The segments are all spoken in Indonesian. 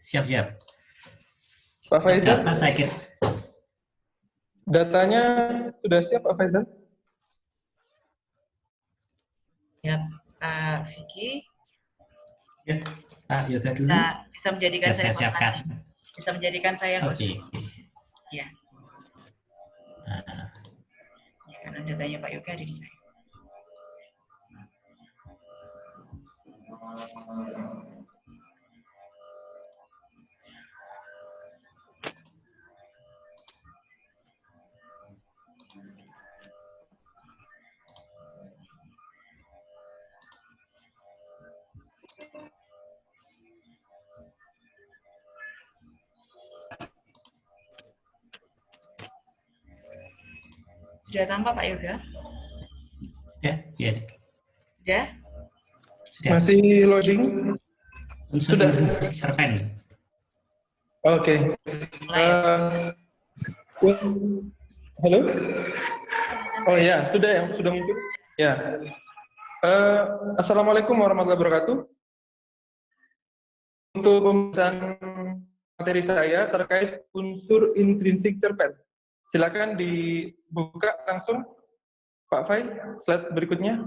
Siap-siap. Pak Siap Faizal, data saya kira. datanya sudah siap Pak Faizal? Ya, Pak Vicky, Ya, Pak Yoga dulu. bisa menjadikan Biar saya saya host siapkan. nanti. Bisa menjadikan saya host. Oke. Ya. Ya, karena datanya Pak Yoga ada di saya. Sudah tampak Pak Yoga? Ya, ya. Sudah? Sudah. Masih loading? Unsur Sudah. intrinsik cerpen. Oke. Mulai ya? Halo? Oh ya, sudah ya, sudah muncul. Ya. Assalamualaikum warahmatullahi wabarakatuh. Untuk pembahasan materi saya terkait unsur intrinsik cerpen. Silakan dibuka langsung, Pak Fai, slide berikutnya.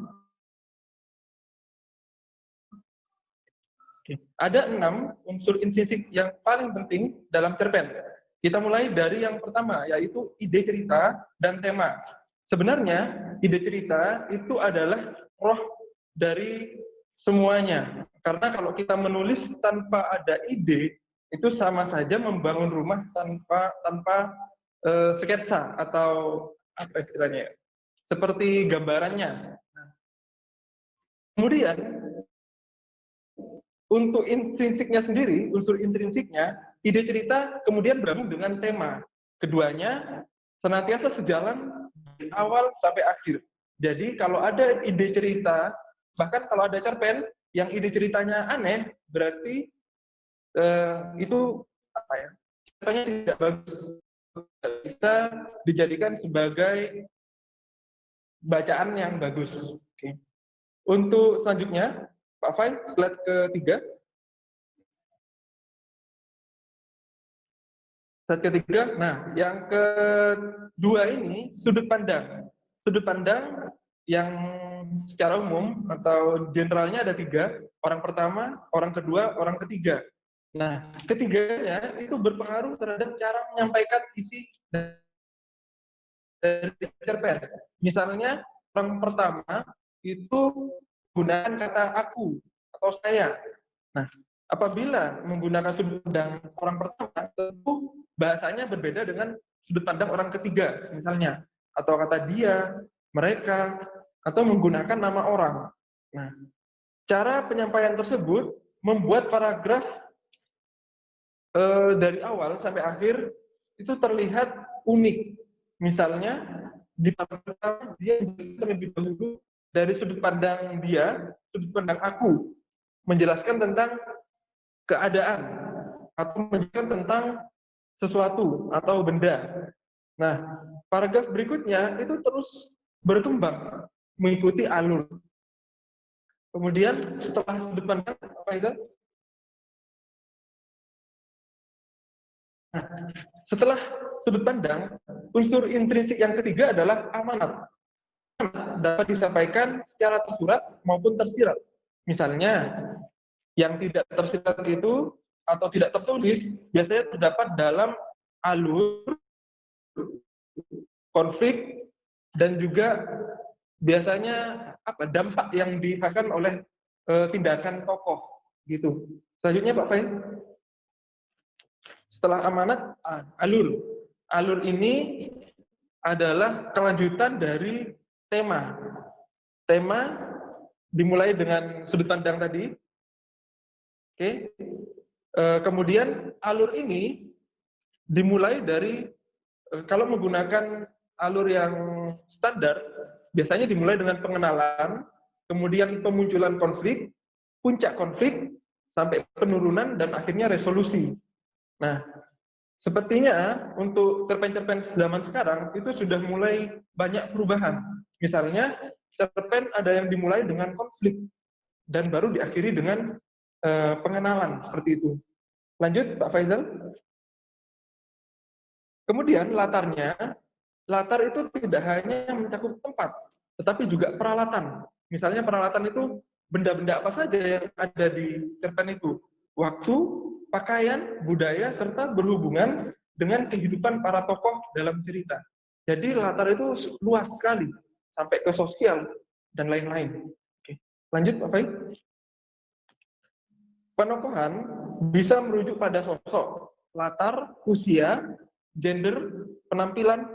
Ada 6 unsur intrinsik yang paling penting dalam cerpen. Kita mulai dari yang pertama, yaitu ide cerita dan tema. Sebenarnya, ide cerita itu adalah roh dari semuanya. Karena kalau kita menulis tanpa ada ide, itu sama saja membangun rumah tanpa sketsa atau apa istilahnya, seperti gambarannya. Kemudian untuk intrinsiknya sendiri, unsur intrinsiknya, ide cerita kemudian bergabung dengan tema. Keduanya senantiasa sejalan dari awal sampai akhir. Jadi kalau ada ide cerita, bahkan kalau ada cerpen yang ide ceritanya aneh, berarti itu apa ya? Ceritanya tidak bagus. Bisa dijadikan sebagai bacaan yang bagus. Oke. Untuk selanjutnya, Pak Fai, slide ketiga. Slide ketiga, nah yang kedua ini sudut pandang. Sudut pandang yang secara umum atau generalnya ada 3, orang pertama, orang kedua, orang ketiga. Nah, ketiganya itu berpengaruh terhadap cara menyampaikan isi dari cerpen. Misalnya, orang pertama itu menggunakan kata aku atau saya. Nah, apabila menggunakan sudut pandang orang pertama, tentu bahasanya berbeda dengan sudut pandang orang ketiga, misalnya, atau kata dia, mereka, atau menggunakan nama orang. Nah, cara penyampaian tersebut membuat paragraf dari awal sampai akhir itu terlihat unik. Misalnya, di paragraf dia terlebih dahulu dari sudut pandang dia, sudut pandang aku, menjelaskan tentang keadaan atau menjelaskan tentang sesuatu atau benda. Nah, paragraf berikutnya itu terus berkembang mengikuti alur. Kemudian setelah sudut pandang, Faizal? Nah, setelah sudut pandang, unsur intrinsik yang ketiga adalah amanat. Amanat dapat disampaikan secara tersurat maupun tersirat. Misalnya, yang tidak tersirat itu atau tidak tertulis biasanya terdapat dalam alur, konflik, dan juga biasanya dampak yang dihasilkan oleh tindakan tokoh gitu. Selanjutnya Pak Fain. Setelah amanat, alur. Alur ini adalah kelanjutan dari tema. Tema dimulai dengan sudut pandang tadi. Oke. Kemudian alur ini dimulai dari kalau menggunakan alur yang standar, biasanya dimulai dengan pengenalan, kemudian pemunculan konflik, puncak konflik, sampai penurunan, dan akhirnya resolusi. Nah, sepertinya untuk cerpen-cerpen zaman sekarang itu sudah mulai banyak perubahan. Misalnya, cerpen ada yang dimulai dengan konflik, dan baru diakhiri dengan pengenalan, seperti itu. Lanjut, Pak Faisal. Kemudian latar itu tidak hanya mencakup tempat, tetapi juga peralatan. Misalnya peralatan itu benda-benda apa saja yang ada di cerpen itu. Waktu, pakaian, budaya, serta berhubungan dengan kehidupan para tokoh dalam cerita. Jadi latar itu luas sekali, sampai ke sosial dan lain-lain. Oke. Lanjut, Pak Fai. Penokohan bisa merujuk pada sosok, latar, usia, gender, penampilan,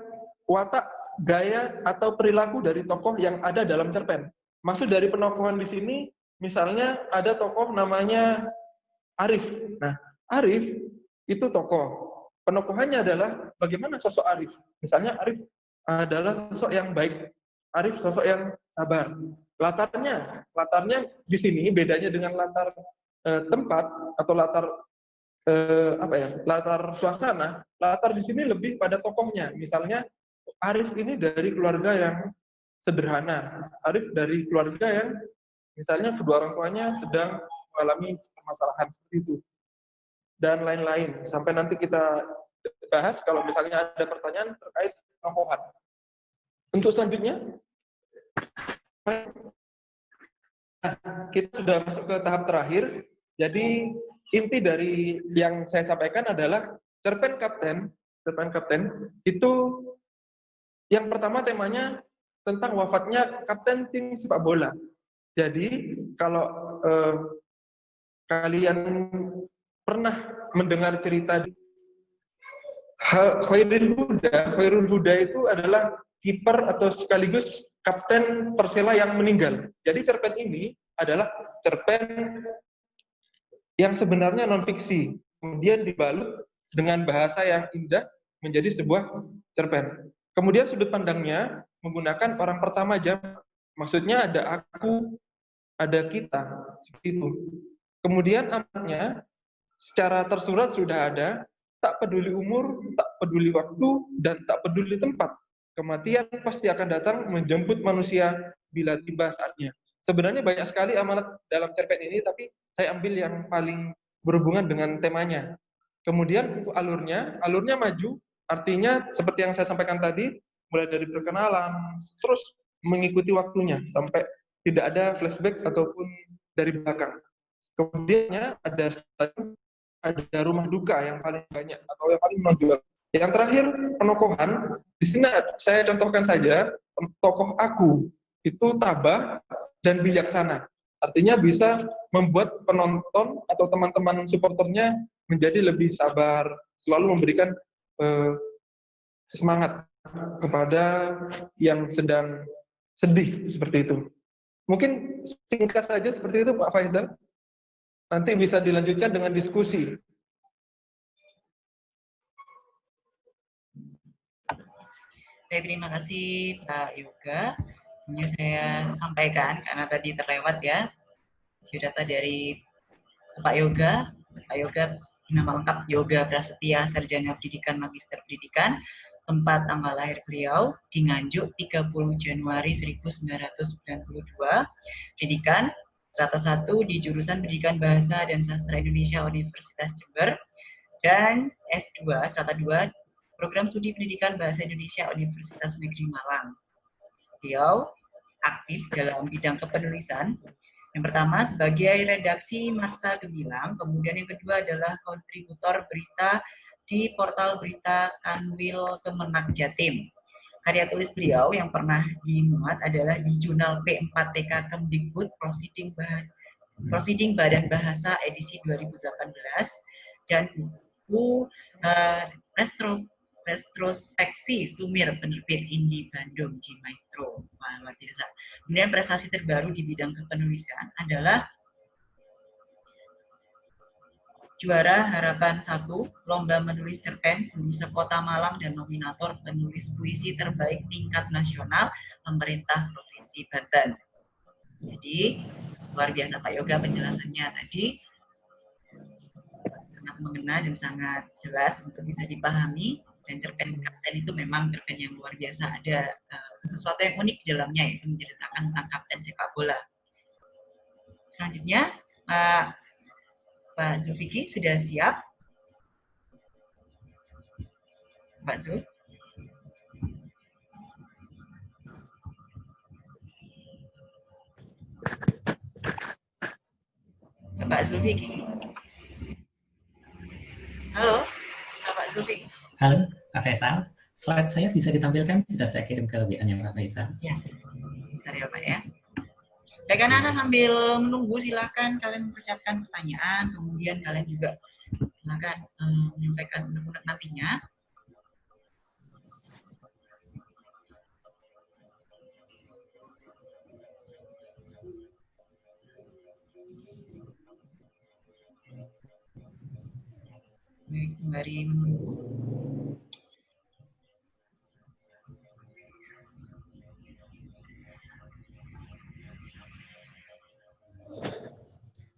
watak, gaya, atau perilaku dari tokoh yang ada dalam cerpen. Maksud dari penokohan di sini, misalnya ada tokoh namanya Arif. Nah, Arif itu tokoh. Penokohannya adalah bagaimana sosok Arif. Misalnya Arif adalah sosok yang baik. Arif sosok yang sabar. Latarnya di sini bedanya dengan latar tempat atau latar latar suasana. Latar di sini lebih pada tokohnya. Misalnya Arif ini dari keluarga yang sederhana. Arif dari keluarga yang misalnya kedua orang tuanya sedang mengalami permasalahan seperti itu dan lain-lain. Sampai nanti kita bahas kalau misalnya ada pertanyaan terkait tokohan. Untuk selanjutnya, kita sudah masuk ke tahap terakhir. Jadi inti dari yang saya sampaikan adalah cerpen Kapten itu yang pertama temanya tentang wafatnya kapten tim sepak bola. Jadi kalau kalian pernah mendengar cerita Khairul Huda itu adalah kiper atau sekaligus kapten Persela yang meninggal. Jadi cerpen ini adalah cerpen yang sebenarnya non fiksi, kemudian dibalut dengan bahasa yang indah menjadi sebuah cerpen. Kemudian sudut pandangnya menggunakan orang pertama jamak. Maksudnya ada aku, ada kita, seperti itu. Kemudian amatnya secara tersurat sudah ada, tak peduli umur, tak peduli waktu, dan tak peduli tempat. Kematian pasti akan datang menjemput manusia bila tiba saatnya. Sebenarnya banyak sekali amanat dalam cerpen ini, tapi saya ambil yang paling berhubungan dengan temanya. Kemudian untuk alurnya maju, artinya seperti yang saya sampaikan tadi, mulai dari perkenalan, terus mengikuti waktunya, sampai tidak ada flashback ataupun dari belakang. Kemudiannya ada rumah duka yang paling banyak atau yang paling menonjol. Yang terakhir penokohan. Di sini saya contohkan saja tokoh aku itu tabah dan bijaksana. Artinya bisa membuat penonton atau teman-teman supporternya menjadi lebih sabar, selalu memberikan semangat kepada yang sedang sedih seperti itu. Mungkin singkat saja seperti itu Pak Faizal. Nanti bisa dilanjutkan dengan diskusi. Baik, terima kasih Pak Yoga. Ini saya sampaikan karena tadi terlewat ya biodata dari Pak Yoga. Pak Yoga nama lengkap Yoga Prasetya, Sarjana Pendidikan, Magister Pendidikan. Tempat tanggal lahir beliau di Nganjuk 30 Januari 1992. Pendidikan strata 1 di jurusan Pendidikan Bahasa dan Sastra Indonesia Universitas Jember, dan S2 strata 2 Program Studi Pendidikan Bahasa Indonesia Universitas Negeri Malang. Beliau aktif dalam bidang kepenulisan. Yang pertama sebagai redaksi Matsa Gemilang, kemudian yang kedua adalah kontributor berita di portal berita Kanwil Kemenak Jatim. Karya tulis beliau yang pernah dimuat adalah di Jurnal P4TK Kemdikbud Prosiding Badan Bahasa edisi 2018 dan buku Retrospeksi Sumir penerbit Indi Bandung J Maestro. Wah, luar biasa. Kemudian prestasi terbaru di bidang kepenulisan adalah juara Harapan 1 Lomba Menulis Cerpen Guru Sekota Malang dan nominator penulis puisi terbaik tingkat nasional pemerintah Provinsi Banten. Jadi luar biasa Pak Yoga penjelasannya tadi, sangat mengena dan sangat jelas untuk bisa dipahami. Dan cerpen Kapten itu memang cerpen yang luar biasa, ada sesuatu yang unik di dalamnya, yaitu menceritakan tentang kapten sepak bola. Selanjutnya Pak Zulfikri sudah siap Pak Zul. Pak Zulfikri. Halo, Pak Zulfikri. Halo, Pak Faisal. Slide saya bisa ditampilkan, sudah saya kirim ke WA-nya Pak Faisal. Ya, bentar ya Pak ya. Baik, anak-anak sambil menunggu silakan kalian mempersiapkan pertanyaan, kemudian kalian juga silakan menyampaikan unek-unek nantinya. Baik, sembari menunggu.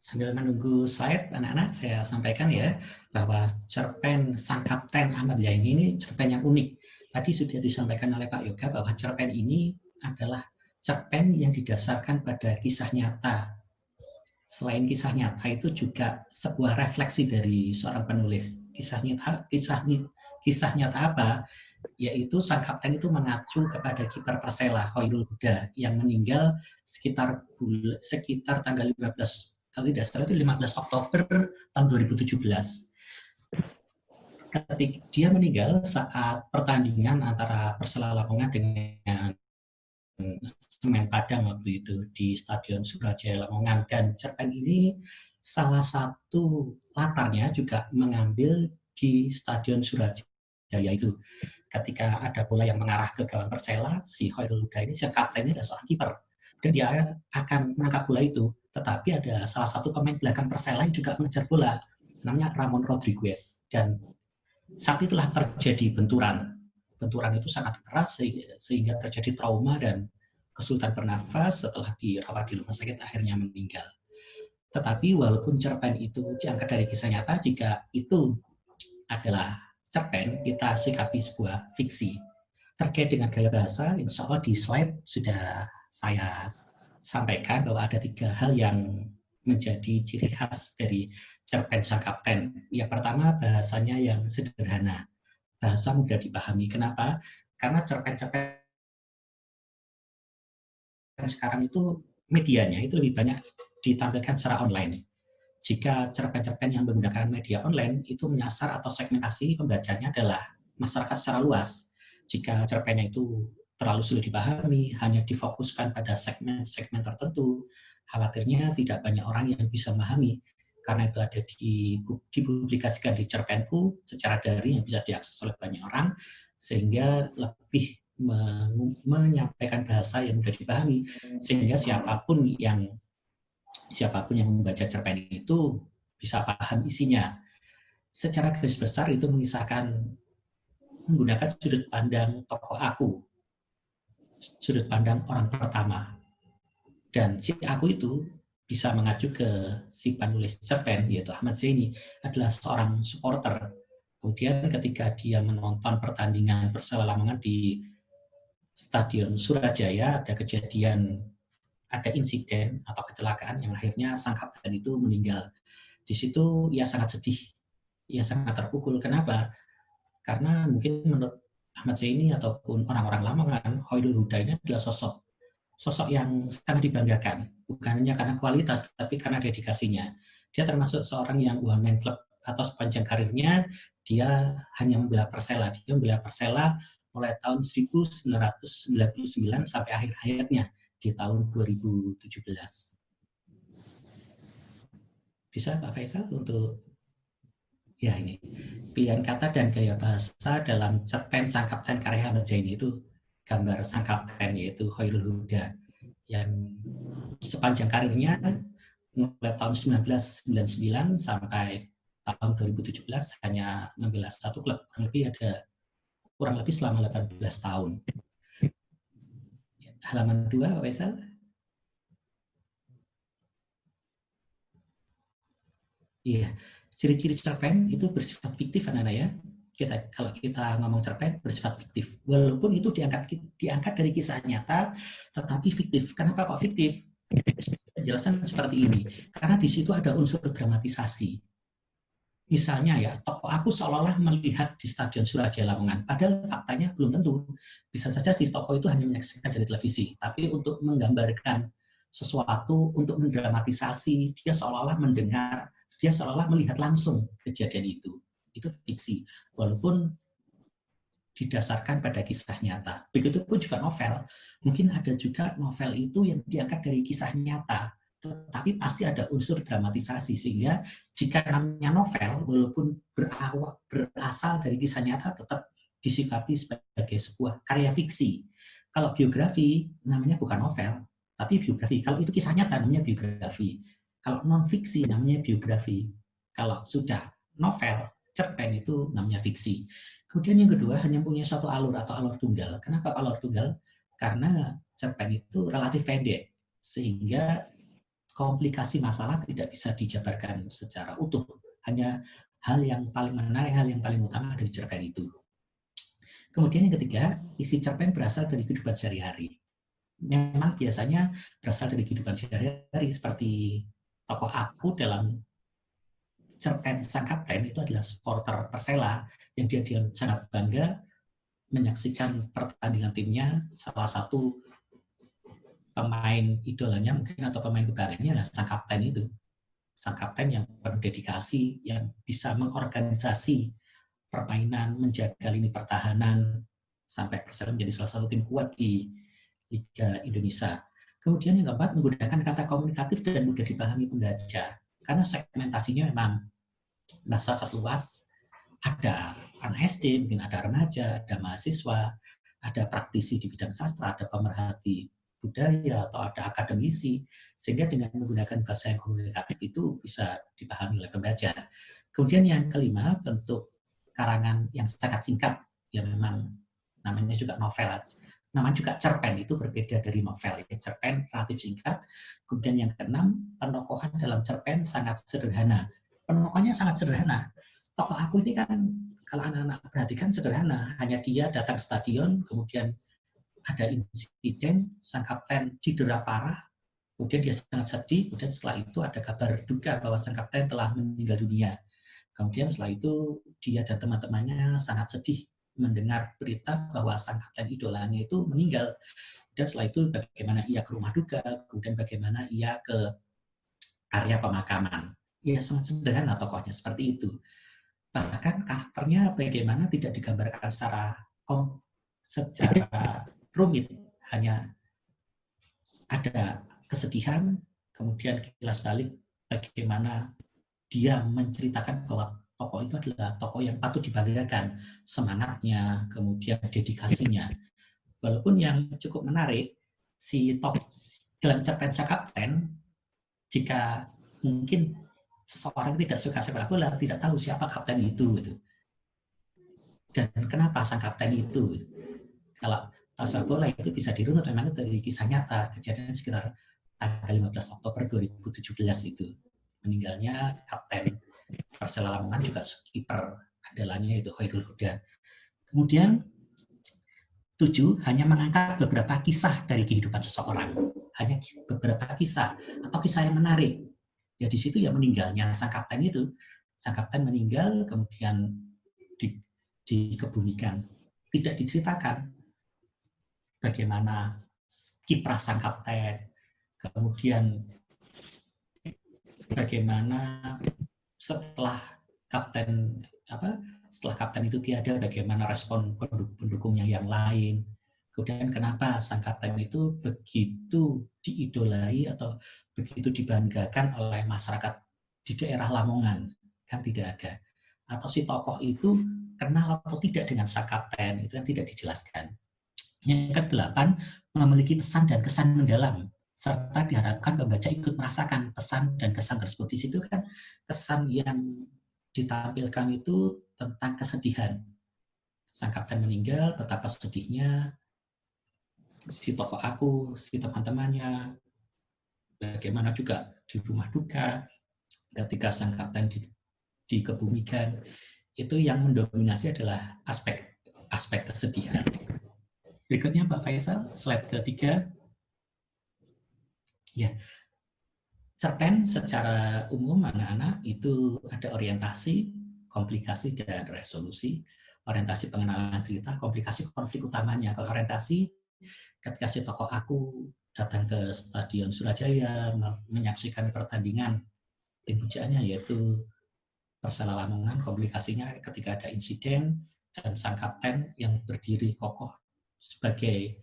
Sambil menunggu slide, anak-anak, saya sampaikan ya, bahwa cerpen Sang Kapten Ahmad Zaini ini cerpen yang unik. Tadi sudah disampaikan oleh Pak Yoga bahwa cerpen ini adalah cerpen yang didasarkan pada kisah nyata. Selain kisah nyata, itu juga sebuah refleksi dari seorang penulis. Kisah nyata apa? Yaitu sang kapten itu mengacu kepada kiper Persela, Khairul Huda, yang meninggal sekitar tanggal 15, kalau tidak salah itu 15 Oktober tahun 2017. Ketika dia meninggal saat pertandingan antara Persela Lamongan dengan Semen Padang waktu itu di Stadion Surajaya Lamongan, dan cerpen ini salah satu latarnya juga mengambil di Stadion Surajaya itu. Ketika ada bola yang mengarah ke gawang Persela, si Khairul Huda ini, si kaptennya adalah seorang kiper, dan dia akan menangkap bola itu. Tetapi ada salah satu pemain belakang Persela yang juga mengejar bola, namanya Ramon Rodriguez, dan saat itulah terjadi benturan. Benturan itu sangat keras sehingga terjadi trauma dan kesulitan bernafas. Setelah dirawat di rumah sakit akhirnya meninggal. Tetapi walaupun cerpen itu diangkat dari kisah nyata, jika itu adalah cerpen, kita sikapi sebuah fiksi. Terkait dengan gaya bahasa, insya Allah di slide sudah saya sampaikan bahwa ada 3 hal yang menjadi ciri khas dari cerpen Sang Kapten. Yang pertama, bahasanya yang sederhana, bahasa mudah dipahami. Kenapa? Karena cerpen-cerpen sekarang itu medianya itu lebih banyak ditampilkan secara online. Jika cerpen-cerpen yang menggunakan media online itu menyasar atau segmentasi pembacanya adalah masyarakat secara luas. Jika cerpennya itu terlalu sulit dipahami, hanya difokuskan pada segmen-segmen tertentu, khawatirnya tidak banyak orang yang bisa memahami. Karena itu ada dipublikasikan di cerpenku secara daring yang bisa diakses oleh banyak orang, sehingga lebih menyampaikan bahasa yang mudah dipahami, sehingga siapapun yang membaca cerpen itu bisa paham isinya. Secara garis besar itu mengisahkan menggunakan sudut pandang tokoh aku, sudut pandang orang pertama, dan si aku itu bisa mengacu ke si penulis cerpen, yaitu Ahmad Zaini, adalah seorang supporter. Kemudian ketika dia menonton pertandingan Persela Lamongan di Stadion Surajaya, ada insiden atau kecelakaan yang akhirnya sang kapten itu meninggal. Di situ ia sangat sedih, ia sangat terpukul. Kenapa? Karena mungkin menurut Ahmad Zaini ataupun orang-orang Lamongan, Khairul Huda ini adalah sosok yang sangat dibanggakan, bukan hanya karena kualitas, tapi karena dedikasinya. Dia termasuk seorang yang one man club, atau sepanjang karirnya dia hanya membela Persela. Dia membela Persela mulai tahun 1999 sampai akhir hayatnya di tahun 2017. Bisa Pak Faisal untuk ya ini pilihan kata dan gaya bahasa dalam cerpen Sang Kapten karya Ahmad Zaini itu gambar sang kapten yaitu Khairul Huda yang sepanjang karirnya mulai tahun 1999 sampai tahun 2017 hanya membela satu klub, kurang lebih selama 18 tahun. Halaman 2 Pak Faisal. Iya, ciri-ciri cerpen itu bersifat fiktif anak-anak ya. Kalau kita ngomong cerpen bersifat fiktif, walaupun itu diangkat dari kisah nyata, tetapi fiktif. Kenapa kok fiktif? Penjelasan seperti ini, karena di situ ada unsur dramatisasi. Misalnya ya, tokoh aku seolah-olah melihat di Stadion Surajaya Lamongan, padahal faktanya belum tentu. Bisa saja si tokoh itu hanya menyaksikan dari televisi, tapi untuk menggambarkan sesuatu, untuk mendramatisasi, dia seolah-olah mendengar, dia seolah-olah melihat langsung kejadian itu. Itu fiksi, walaupun didasarkan pada kisah nyata. Begitupun juga novel. Mungkin ada juga novel itu yang diangkat dari kisah nyata, tetapi pasti ada unsur dramatisasi, sehingga jika namanya novel, walaupun berasal dari kisah nyata, tetap disikapi sebagai sebuah karya fiksi. Kalau biografi, namanya bukan novel, tapi biografi. Kalau itu kisah nyata, namanya biografi. Kalau non-fiksi, namanya biografi. Kalau sudah novel, cerpen, itu namanya fiksi. Kemudian yang kedua, hanya punya satu alur atau alur tunggal. Kenapa alur tunggal? Karena cerpen itu relatif pendek, sehingga komplikasi masalah tidak bisa dijabarkan secara utuh. Hanya hal yang paling menarik, hal yang paling utama dari cerpen itu. Kemudian yang ketiga, isi cerpen berasal dari kehidupan sehari-hari. Memang biasanya berasal dari kehidupan sehari-hari, seperti tokoh aku dalam cerpen Sang Kapten itu adalah supporter Persela, yang dia sangat bangga menyaksikan pertandingan timnya, salah satu pemain idolanya mungkin atau pemain kebanggaannya adalah Sang Kapten itu. Sang Kapten yang penuh dedikasi, yang bisa mengorganisasi permainan, menjaga lini pertahanan, sampai Persela menjadi salah satu tim kuat di Liga Indonesia. Kemudian yang keempat, menggunakan kata komunikatif dan mudah dipahami pembaca. Karena segmentasinya memang sangat luas, ada anak SD, mungkin ada remaja, ada mahasiswa, ada praktisi di bidang sastra, ada pemerhati budaya, atau ada akademisi, sehingga dengan menggunakan bahasa yang komunikatif itu bisa dipahami oleh pembaca. Kemudian yang kelima, bentuk karangan yang sangat singkat, yang memang namanya juga novel, namanya juga cerpen, itu berbeda dari novel. Cerpen relatif singkat. Kemudian yang keenam, penokohan dalam cerpen sangat sederhana. Penokohannya sangat sederhana. Tokoh aku ini kan, kalau anak-anak perhatikan sederhana, hanya dia datang ke stadion, kemudian ada insiden, Sang Kapten cedera parah, kemudian dia sangat sedih, kemudian setelah itu ada kabar duka bahwa Sang Kapten telah meninggal dunia. Kemudian setelah itu dia dan teman-temannya sangat sedih mendengar berita bahwa Sang Kapten idolanya itu meninggal. Dan setelah itu bagaimana ia ke rumah duka, kemudian bagaimana ia ke area pemakaman. Ya sangat sederhana tokohnya, seperti itu. Bahkan karakternya bagaimana tidak digambarkan secara rumit, hanya ada kesedihan, kemudian kilas balik bagaimana dia menceritakan bahwa tokoh itu adalah tokoh yang patut dibanggakan, semangatnya, kemudian dedikasinya. Walaupun yang cukup menarik, si dalam cerpen Sang Kapten, jika mungkin seseorang tidak suka sepak bola, tidak tahu siapa kapten itu. Dan kenapa Sang Kapten itu. Kalau sepak bola itu bisa dirunut memang dari kisah nyata, kejadian sekitar tanggal 15 Oktober 2017 itu. Meninggalnya Kapten Persela Lamongan, juga kiper andalanya itu Khairul Huda. Kemudian 7, hanya mengangkat beberapa kisah dari kehidupan seseorang. Hanya beberapa kisah atau kisah yang menarik. Ya di situ ya meninggalnya Sang Kapten itu. Sang Kapten meninggal, kemudian dikebumikan. Tidak diceritakan bagaimana kiprah Sang Kapten, kemudian bagaimana setelah Kapten itu tiada, bagaimana respon pendukung yang lain. Kemudian kenapa Sang Kapten itu begitu diidolai atau begitu dibanggakan oleh masyarakat di daerah Lamongan, kan tidak ada. Atau si tokoh itu kenal atau tidak dengan Sang Kapten, itu kan tidak dijelaskan. Yang ke-8, memiliki pesan dan kesan mendalam, serta diharapkan pembaca ikut merasakan pesan dan kesan tersebut. Di situ kan kesan yang ditampilkan itu tentang kesedihan. Sang Kapten meninggal, betapa sedihnya si tokoh aku, si teman-temannya, bagaimana juga di rumah duka ketika Sang Kapten dikebumikan. Itu yang mendominasi adalah aspek kesedihan. Berikutnya Pak Faisal, slide ketiga. Ya, cerpen secara umum anak-anak itu ada orientasi, komplikasi dan resolusi. Orientasi pengenalan cerita, komplikasi konflik utamanya. Kalau orientasi, ketika si tokoh aku datang ke Stadion Surajaya menyaksikan pertandingan tim pujaannya yaitu Persela Lamongan, komplikasinya ketika ada insiden dan sang kapten yang berdiri kokoh sebagai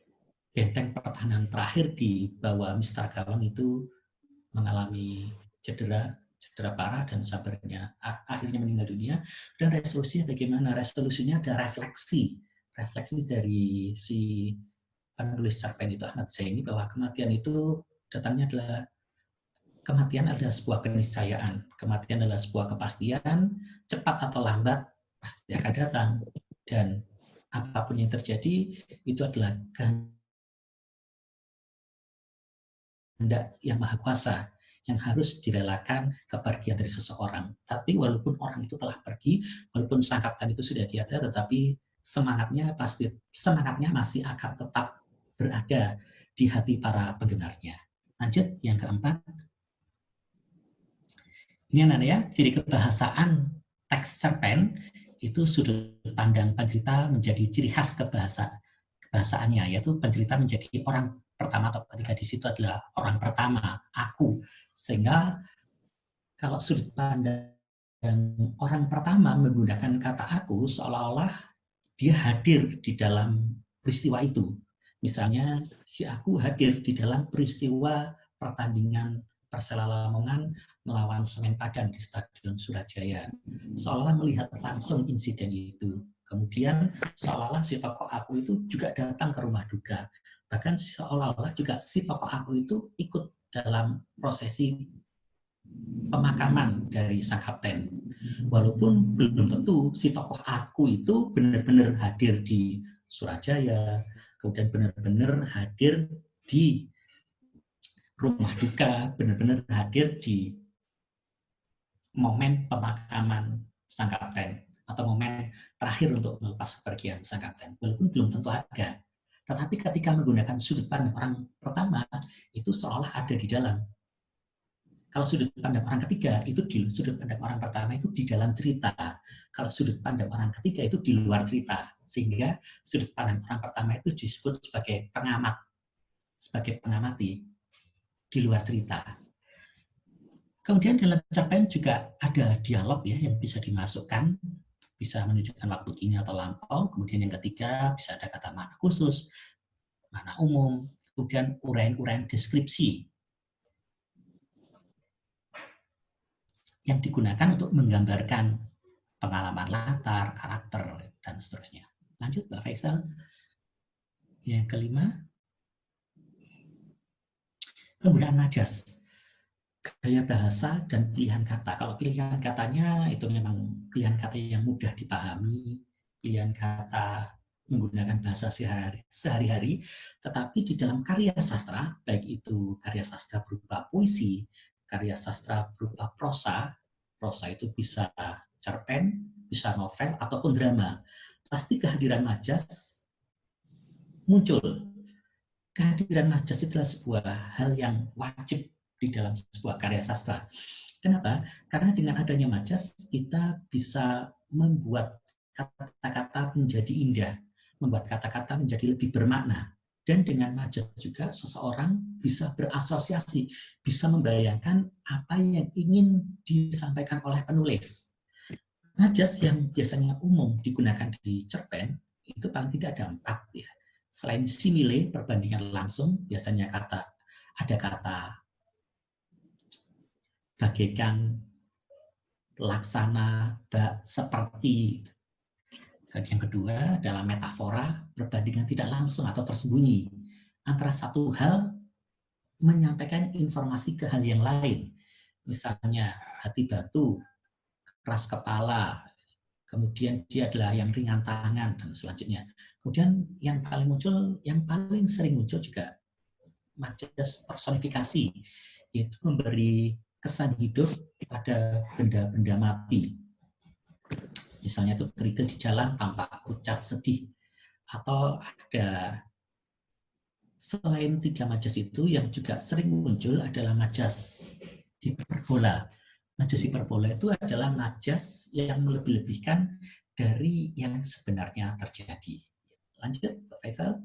benteng pertahanan terakhir di bawah Mister Gawang itu mengalami cedera parah dan sabarnya akhirnya meninggal dunia. Dan resolusinya bagaimana? Resolusinya ada refleksi dari si penulis cerpen itu Ahmad Zaini bahwa kematian itu datangnya adalah kematian adalah sebuah keniscayaan, kematian adalah sebuah kepastian, cepat atau lambat pasti akan datang, dan apapun yang terjadi itu adalah kehendak yang maha kuasa yang harus direlakan kepergian dari seseorang. Tapi walaupun orang itu telah pergi, walaupun sang kapten itu sudah tiada, tetapi semangatnya masih akan tetap berada di hati para penggemarnya. Lanjut yang keempat. Ini anak ya, ciri kebahasaan teks cerpen itu sudut pandang pencerita menjadi ciri khas kebahasaannya, yaitu pencerita menjadi orang pertama atau ketika di situ adalah orang pertama, aku. Sehingga kalau sudut pandang orang pertama menggunakan kata aku, seolah-olah dia hadir di dalam peristiwa itu. Misalnya, si aku hadir di dalam peristiwa pertandingan Persela Lamongan melawan Semen Padang di Stadion Surajaya. Seolah melihat langsung insiden itu. Kemudian seolah-olah si tokoh aku itu juga datang ke rumah duka. Bahkan seolah-olah juga si tokoh aku itu ikut dalam prosesi pemakaman dari sang kapten. Walaupun belum tentu si tokoh aku itu benar-benar hadir di Surajaya, kemudian benar-benar hadir di rumah duka, benar-benar hadir di momen pemakaman sang kapten atau momen terakhir untuk melepas kepergian sang kapten. Walaupun belum tentu ada. Tetapi ketika menggunakan sudut pandang orang pertama, itu seolah ada di dalam. Kalau sudut pandang orang ketiga, itu di sudut pandang orang pertama itu di dalam cerita. Kalau sudut pandang orang ketiga itu di luar cerita. Sehingga sudut pandang orang pertama itu disebut sebagai pengamat, sebagai pengamati di luar cerita. Kemudian dalam cerpen juga ada dialog ya yang bisa dimasukkan, bisa menunjukkan waktu kini atau lampau. Kemudian yang ketiga bisa ada kata makna khusus, makna umum, kemudian uraian-uraian deskripsi yang digunakan untuk menggambarkan pengalaman latar, karakter, dan seterusnya. Lanjut Mbak Faisal. Yang kelima, penggunaan majas. Gaya bahasa dan pilihan kata. Kalau pilihan katanya itu memang pilihan kata yang mudah dipahami, pilihan kata menggunakan bahasa sehari-hari, tetapi di dalam karya sastra, baik itu karya sastra berupa puisi, karya sastra berupa prosa itu bisa cerpen, bisa novel, ataupun drama. Pasti kehadiran majas muncul. Kehadiran majas adalah sebuah hal yang wajib di dalam sebuah karya sastra. Kenapa? Karena dengan adanya majas, kita bisa membuat kata-kata menjadi indah, membuat kata-kata menjadi lebih bermakna. Dan dengan majas juga seseorang bisa berasosiasi, bisa membayangkan apa yang ingin disampaikan oleh penulis. Majas yang biasanya umum digunakan di cerpen, itu paling tidak ada 4 ya. Selain simile, perbandingan langsung, biasanya ada kata bagaikan, laksana, seperti. Dan yang kedua, dalam metafora, perbandingan tidak langsung atau tersembunyi antara satu hal menyampaikan informasi ke hal yang lain. Misalnya, hati batu, keras kepala, kemudian dia adalah yang ringan tangan, dan selanjutnya. Kemudian yang paling sering muncul juga majas personifikasi, yaitu memberi kesan hidup pada benda-benda mati. Misalnya itu kerikil di jalan tampak pucat sedih. Atau ada selain 3 majas itu yang juga sering muncul adalah majas hiperbola. Majas hiperbola itu adalah majas yang melebih-lebihkan dari yang sebenarnya terjadi. Lanjut, Pak Faisal.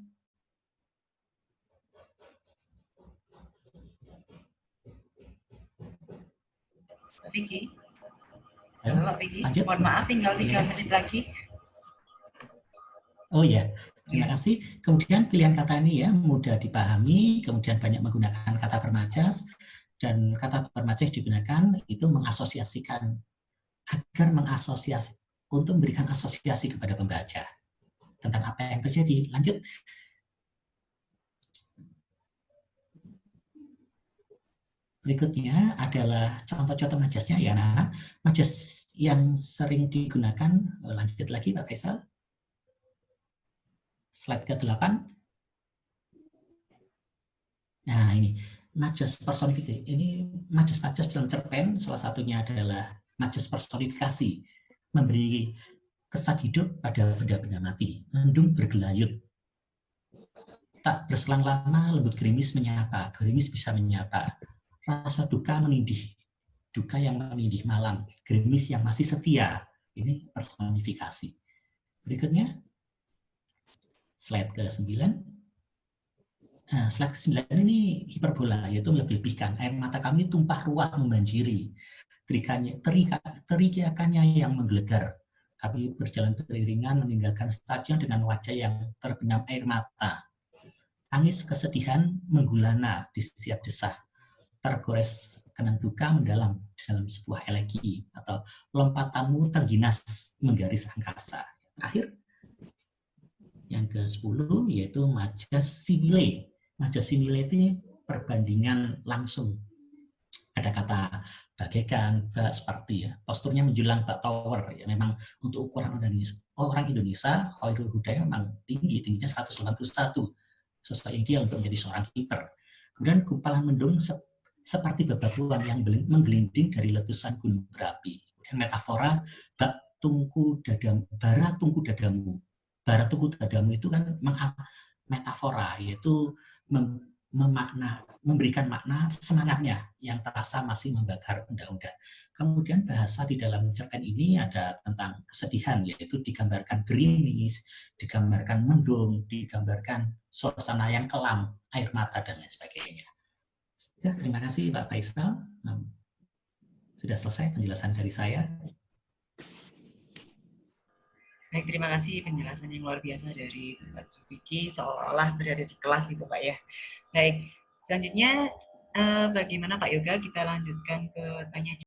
Pak Vicky. Halo, Pak Vicky. lanjut. Mohon maaf, tinggal 3 Ya. menit lagi. Oh ya, terima kasih. Kemudian pilihan kata ini ya mudah dipahami, kemudian banyak menggunakan kata bermajas, dan kata bermajas digunakan itu mengasosiasikan, agar mengasosiasi, untuk memberikan asosiasi kepada pembaca tentang apa yang terjadi. Lanjut. Berikutnya adalah contoh-contoh majasnya ya anak-anak. Majas yang sering digunakan, lanjut lagi Pak Faisal. Slide ke-8. Nah ini, majas personifikasi. Ini majas-majas dalam cerpen, salah satunya adalah majas personifikasi. Memberi kesan hidup pada benda-benda mati. Mendung bergelayut. Tak berselang lama, lembut gerimis menyapa. Gerimis bisa menyapa. Rasa duka menindih. Duka yang menindih malam. Gerimis yang masih setia. Ini personifikasi. Berikutnya, slide ke-9. Nah, slide ke-9 ini hiperbola, yaitu melebih-lebihkan. Air mata kami tumpah ruah membanjiri. Teriakannya yang menggelegar. Kami berjalan beriringan meninggalkan stadion dengan wajah yang terbenam air mata. Tangis kesedihan menggulana di setiap desah. Tergores kenang duka mendalam dalam sebuah elegi, atau lompatanmu terginas menggaris angkasa. Akhir, yang ke-10 yaitu majas simile. Majas simile itu perbandingan langsung. Ada kata bagaikan, seperti ya, posturnya menjulang bak tower. Ya, memang untuk ukuran orang Indonesia, Khairul Huda memang tingginya 181. Sosok yang dia untuk menjadi seorang kiper. Kemudian gumpalan mendung seperti bebatuan yang menggelinding dari letusan gunung berapi. Dan metafora bak tungku dadamu, bara tungku dadamu. Bara tungku dadamu itu kan metafora, yaitu memberikan makna semangatnya yang terasa masih membakar unda-unda. Kemudian bahasa di dalam cerpen ini ada tentang kesedihan, yaitu digambarkan gerimis, digambarkan mendung, digambarkan suasana yang kelam, air mata, dan lain sebagainya. Ya, terima kasih Pak Faisal. Sudah selesai penjelasan dari saya. Baik, terima kasih penjelasan yang luar biasa dari Pak Vicky, seolah-olah berada di kelas gitu Pak ya. Baik, selanjutnya bagaimana Pak Yoga, kita lanjutkan ke tanya